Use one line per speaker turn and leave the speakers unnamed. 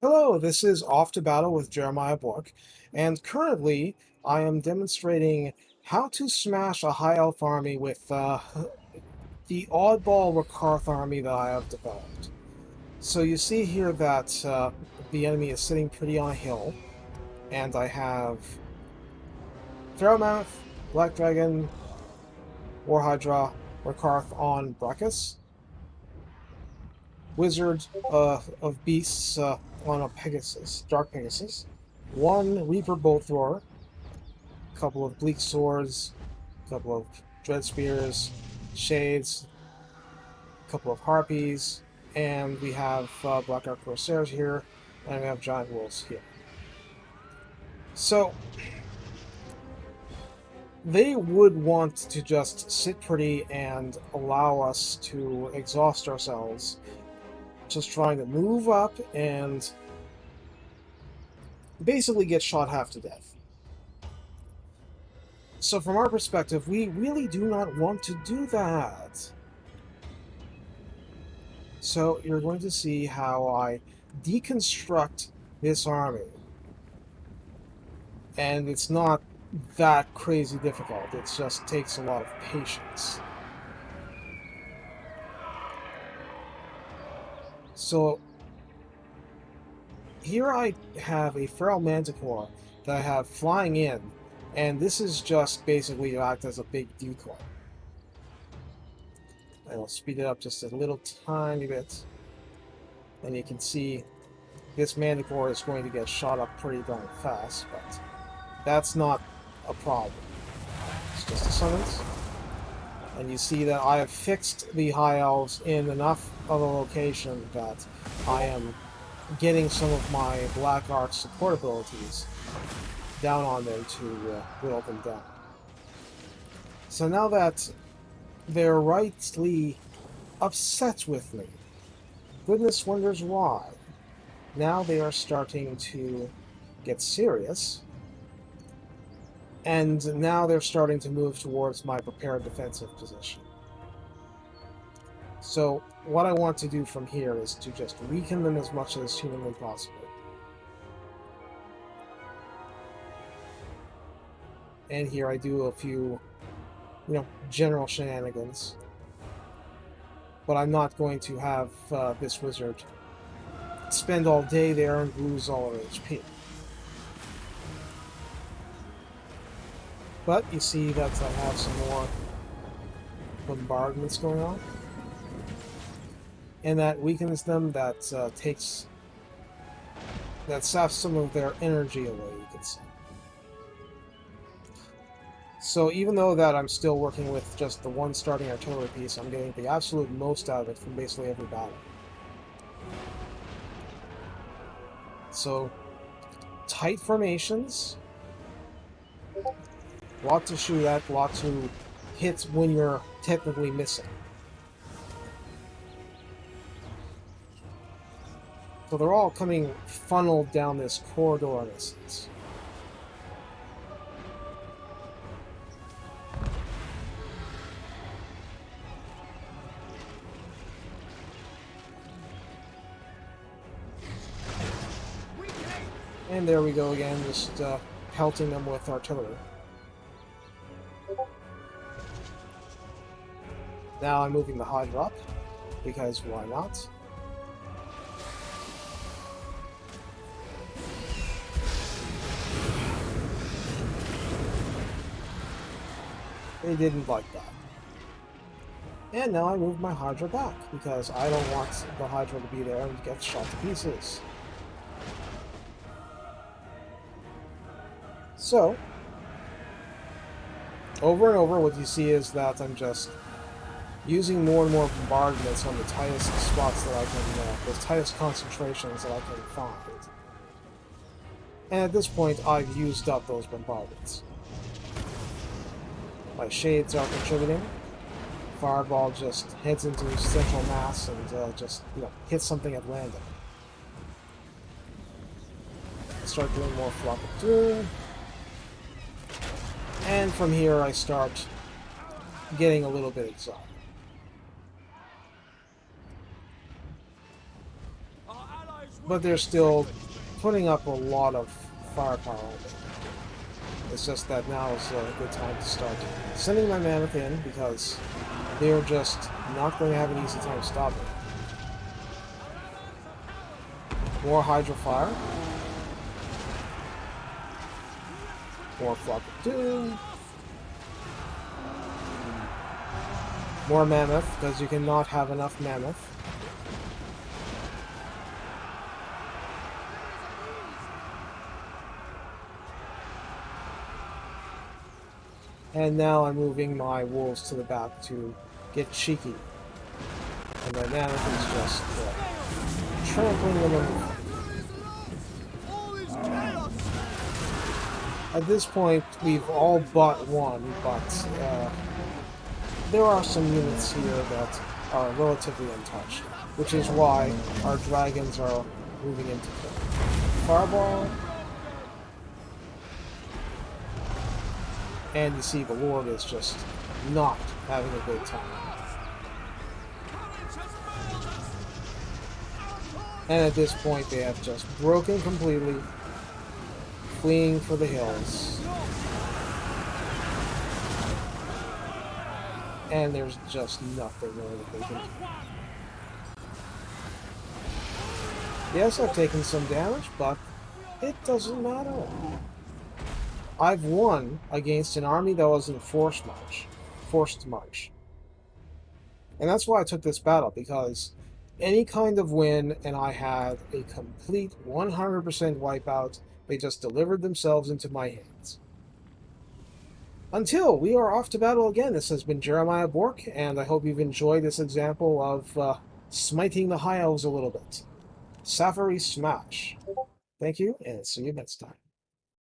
Hello, this is Off to Battle with Jeremiah Bork, and currently I am demonstrating how to smash a high elf army with the oddball Rakarth army that I have developed. So you see here that the enemy is sitting pretty on a hill, and I have Ferromouth, Black Dragon, War Hydra, Rakarth on Brachus, Wizard of Beasts on a Pegasus, Dark Pegasus, one Reaper Bolt Thrower, couple of Bleak Swords, couple of Dread Spears, Shades, couple of Harpies, and we have Black Ark Corsairs here, and we have Giant Wolves here. So, they would want to just sit pretty and allow us to exhaust ourselves, just trying to move up and basically get shot half to death. So from our perspective, we really do not want to do that. So you're going to see how I deconstruct this army. And it's not that crazy difficult. It just takes a lot of patience. So here I have a Feral Manticore that I have flying in, and this is just basically to act as a big decoy. I'll speed it up just a little tiny bit, and you can see this Manticore is going to get shot up pretty darn fast, but that's not a problem. It's just a summons. And you see that I have fixed the High Elves in enough of a location that I am getting some of my Black Ark support abilities down on them to whittle them down. So now that they're rightly upset with me, goodness wonders why, now they are starting to get serious, and now they're starting to move towards my prepared defensive position. So what I want to do from here is to just weaken them as much as humanly possible. And here I do a few, general shenanigans. But I'm not going to have this wizard spend all day there and lose all her HP. But you see that I have some more bombardments going on. And that weakens them, that saps some of their energy away, you could say. So even though that I'm still working with just the one starting artillery piece, I'm getting the absolute most out of it from basically every battle. So, tight formations, lot to shoot at, lot to hit when you're technically missing. So they're all coming funneled down this corridor in a sense. And there we go again, just pelting them with artillery. Now I'm moving the Hydra up, because why not? They didn't like that. And now I move my Hydra back, because I don't want the Hydra to be there and get shot to pieces. So, over and over, what you see is that I'm just using more and more bombardments on the tightest spots that I can, the tightest concentrations that I can find. And at this point, I've used up those bombardments. My Shades are contributing. Fireball just heads into central mass and just, hits something at random. Start doing more Flock of Doom. And from here, I start getting a little bit exotic. but they're still putting up a lot of firepower. It's just that now is a good time to start sending my mammoth in, because they're just not going to have an easy time stopping it. More Hydra fire. More Flock of Doom. More mammoth, because you cannot have enough mammoth. And now I'm moving my wolves to the back to get cheeky. And my mammoth is just trampling them under. At this point, we've all but won, but there are some units here that are relatively untouched, which is why our dragons are moving into play. Fireball. And you see the Lord is just not having a good time. And at this point they have just broken completely, fleeing for the hills. And there's just nothing really that they can do. Yes, I've taken some damage, but it doesn't matter. I've won against an army that was in forced march. And that's why I took this battle, because any kind of win and I had a complete 100% wipeout, they just delivered themselves into my hands. Until we are off to battle again, this has been Jeremiah Bork, and I hope you've enjoyed this example of smiting the High Elves a little bit. Saphery Smash. Thank you, and see you next time.